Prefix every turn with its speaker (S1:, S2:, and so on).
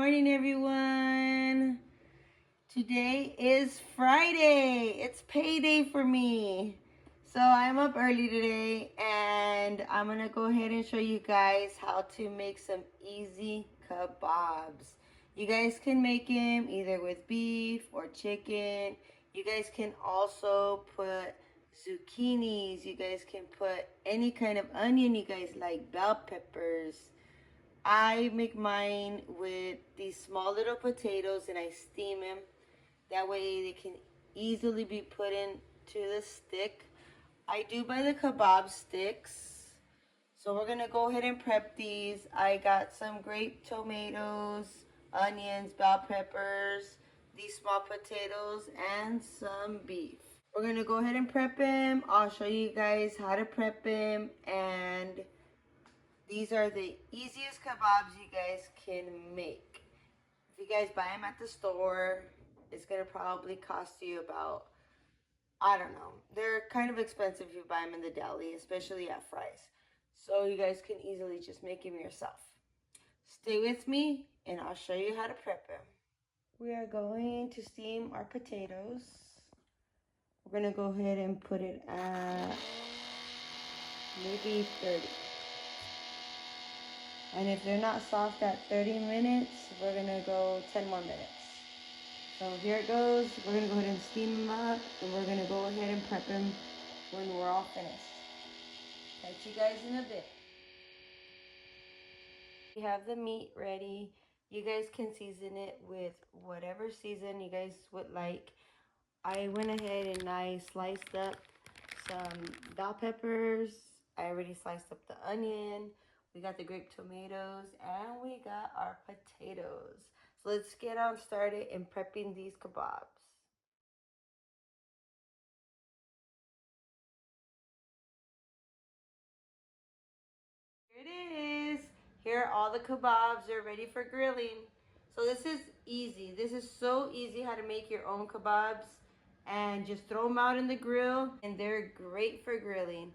S1: morning, everyone. Today is Friday. It's payday for me. So I'm up early today and I'm gonna go ahead and show you guys how to make some easy kebabs. You guys can make them either with beef or chicken. You guys can also put zucchinis. You guys can put any kind of onion you guys like, bell peppers. I make mine with these small little potatoes and I steam them. That way they can easily be put into the stick. I do buy the kebab sticks. So we're gonna go ahead and prep these. I got some grape tomatoes, onions, bell peppers, these small potatoes, and some beef. We're gonna go ahead and prep them. I'll show you guys how to prep them, and these are the easiest kebabs you guys can make. If you guys buy them at the store, it's gonna probably cost you about, I don't know. They're kind of expensive if you buy them in the deli, especially at Fry's. So you guys can easily just make them yourself. Stay with me and I'll show you how to prep them. We are going to steam our potatoes. We're gonna go ahead and put it at maybe 30. And if they're not soft at 30 minutes, we're gonna go 10 more minutes. So here it goes. We're gonna go ahead and steam them up, and we're gonna go ahead and prep them when we're all finished. Catch you guys in a bit. We have the meat ready. You guys can season it with whatever season you guys would like. I went ahead and I sliced up some bell peppers. I already sliced up the onion. We got the grape tomatoes and we got our potatoes. So let's get on started in prepping these kebabs. Here it is. Here all the kebabs are ready for grilling. So this is easy. This is so easy how to make your own kebabs and just throw them out in the grill and they're great for grilling.